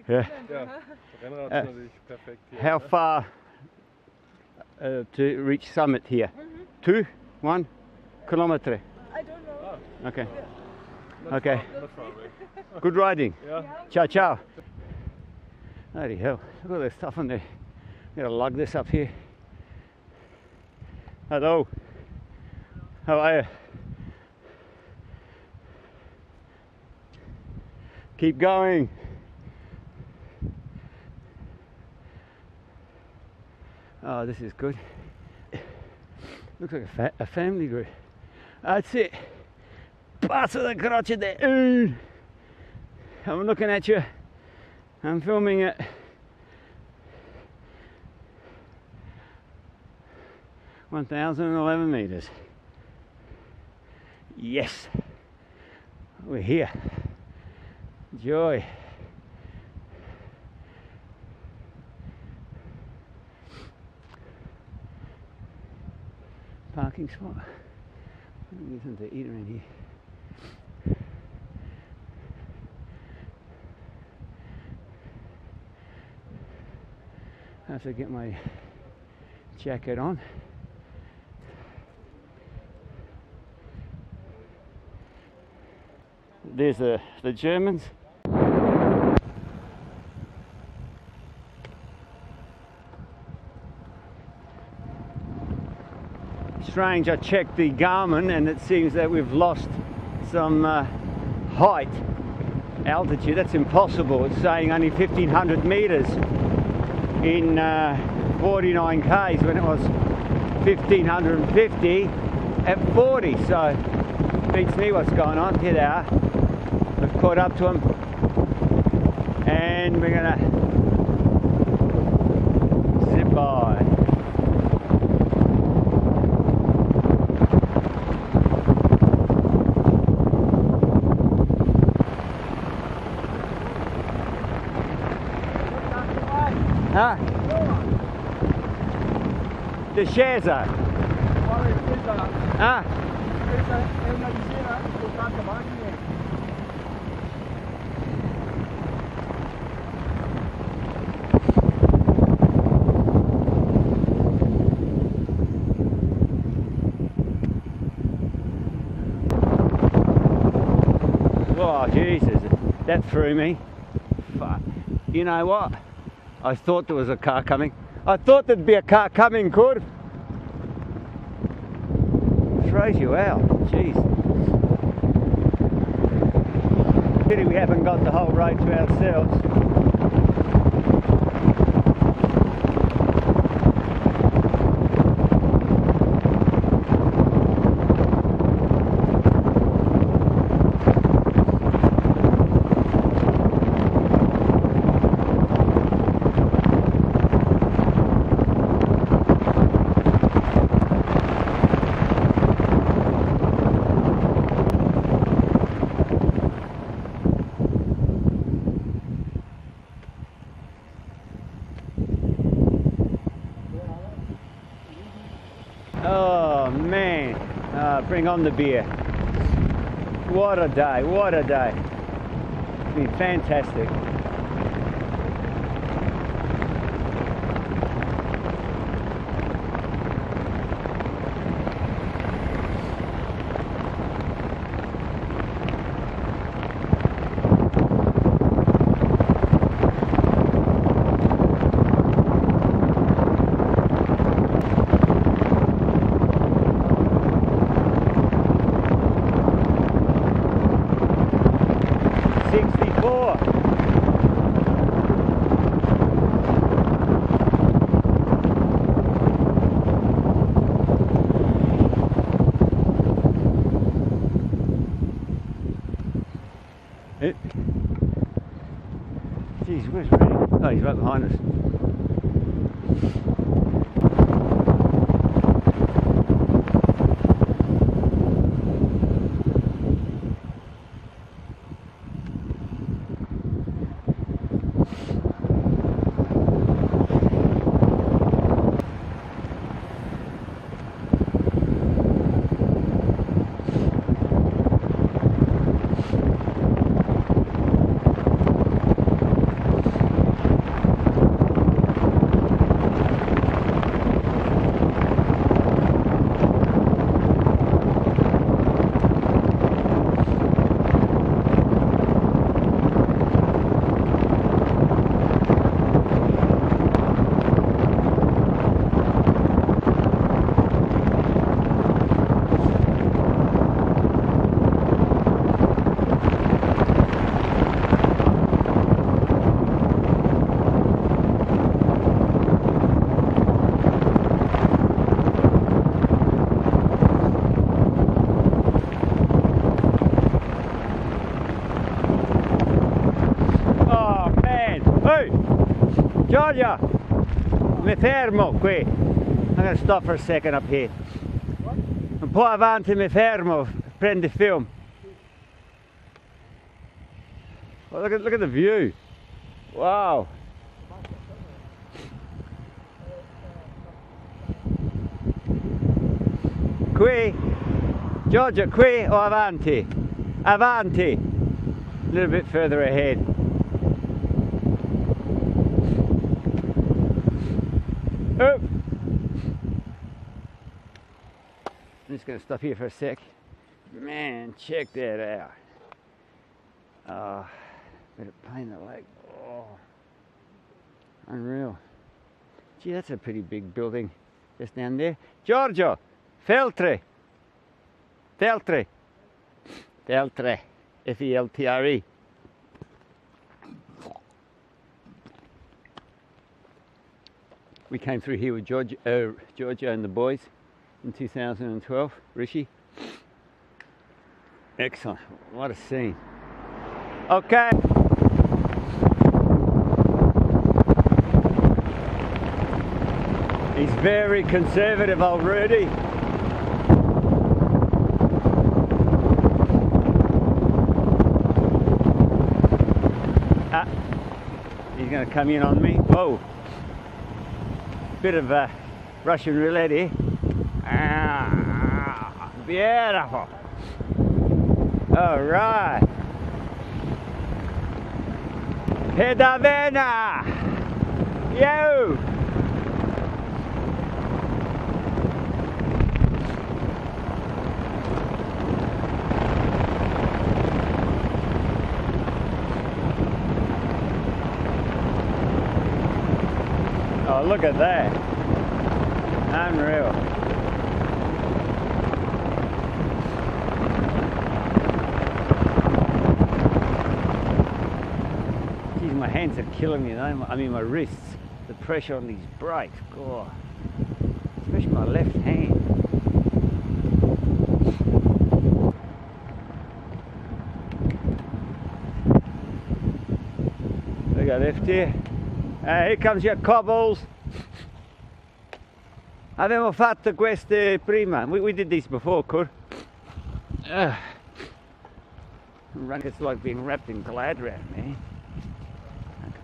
Ja. Ja, Rennrad ist natürlich perfekt hier. How far to reach summit here? 2, 1 kilometer. I don't know. Okay. Not Okay. Far, not far away. Good riding. Yeah. Ciao, ciao. Bloody hell, look at all this stuff on there. I'm gonna lug this up here. Hello. How are you? Keep going. Oh, this is good. Looks like a family group. That's it. Passo da croce de. I'm looking at you. I'm filming it. (1,011 meters). Yes, we're here. Joy. Parking spot. There's something to eat around here. I have to get my jacket on. There's the Germans. Strange, I checked the Garmin and it seems that we've lost some height, altitude. That's impossible. It's saying only 1,500 meters in 49 k's when it was 1,550 at 40. So beats me what's going on. Here they are. We've caught up to them and we're gonna zip by. Huh? Discesa. Ah. Oh Jesus, that threw me. Fuck. You know what? I thought there was a car coming. I thought there'd be a car coming, could. Throws you out, jeez. Pity we haven't got the whole road to ourselves. Oh man, bring on the beer. What a day, what a day. It's been fantastic. Jeez, where's Reddy? Oh, he's right behind us. Giorgio, mi fermo qui. I'm going to stop for a second up here. Un po' avanti mi fermo, prendo film. Oh, look at the view. Wow. Qui, Giorgio, qui o avanti? Avanti. A little bit further ahead. Oh. I'm just going to stop here for a sec. Man, check that out. Oh, bit of pain in the leg. Oh, unreal. Gee, that's a pretty big building just down there. Giorgio, Feltre. Feltre. Feltre. F-E-L-T-R-E. We came through here with Giorgio and the boys in 2012. Rishi. Excellent. What a scene. Okay. He's very conservative, old Rudy. He's going to come in on me. Whoa. Bit of Russian roulette here. Beautiful. All right. Pedavena. Yo. Oh, look at that. Unreal. Geez, my hands are killing me. I mean, my wrists. The pressure on these brakes. God. Especially my left hand. Look at left here. Here comes your cobbles. Abbiamo fatto queste prima. We did these before, Kur. It's like being wrapped in glad wrap, man.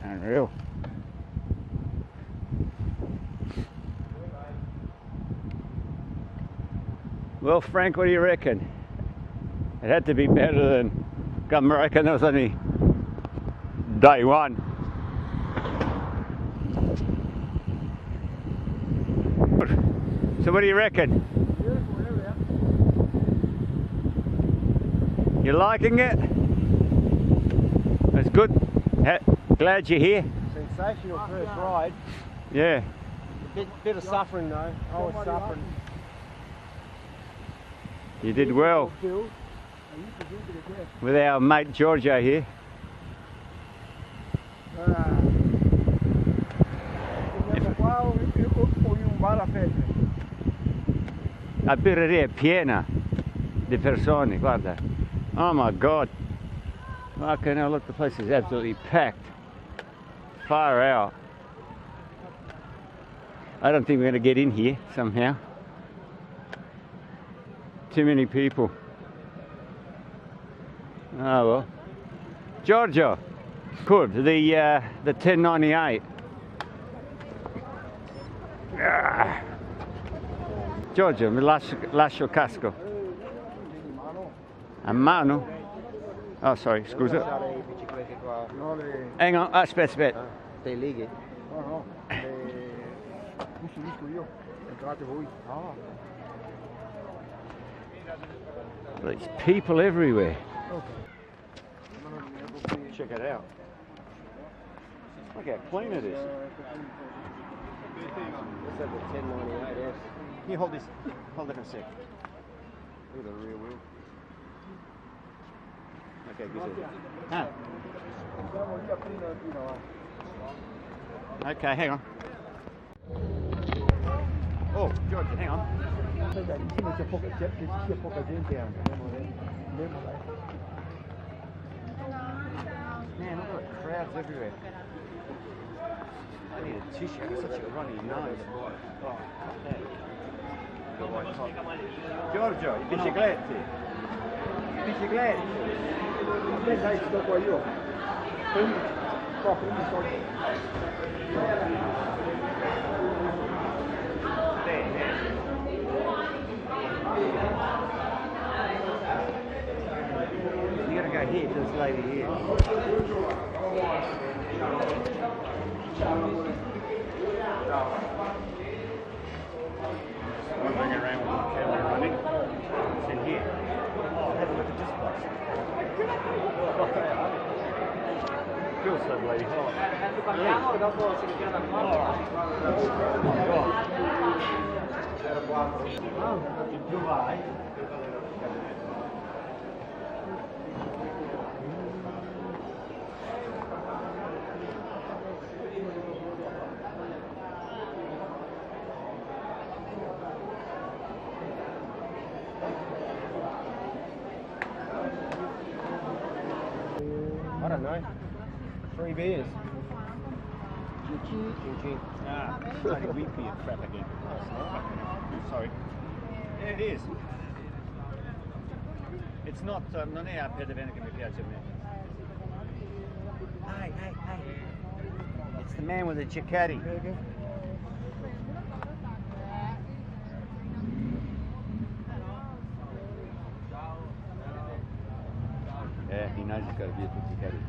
Unreal. Well, Frank, what do you reckon? It had to be better than, I reckon that was only day one. So what do you reckon? You liking it? It's good. Glad you're here. Sensational first ride. Yeah. Bit of suffering though. I was suffering. You did well. With our mate Giorgio here. La birreria è piena di persone, guarda. Oh my God. Fucking hell, look, the place is absolutely packed. Far out. I don't think we're going to get in here somehow. Too many people. Oh well. Giorgio, good. The 1098. Giorgio, mi lascio casco. A mano? Oh, sorry, scusa. Hang on, aspetta. Te leghe? No, costruisco io, entrate voi. There's people everywhere. Check it out. Look how clean it is. What's that, the 1098S? Can you hold this? Hold it for a sec. Look at the rear wheel. Okay, good. Okay, hang on. Oh, George, hang on. Man, look at the crowds everywhere. I need a tissue. I've got such a runny nose. Oh, Giorgio, i bicicletti. I bicicletti. Che sai sto qua io? Prendi, qua, prendi soldi. You gotta go here to this lady here. I'm bring it around with my camera running. It's in here. Have a look at this place. Feels so bloody hot. Parliamo e dopo si ritira dal Più vai. I don't know. 3 beers. Ching. Ah, bloody wheat beer crap again. Sorry. Yeah, it is. It's not, non è per bene che mi piace a me. Hey. It's the man with the Giacchetti. Yeah, he knows he's got a beautiful Giacchetti.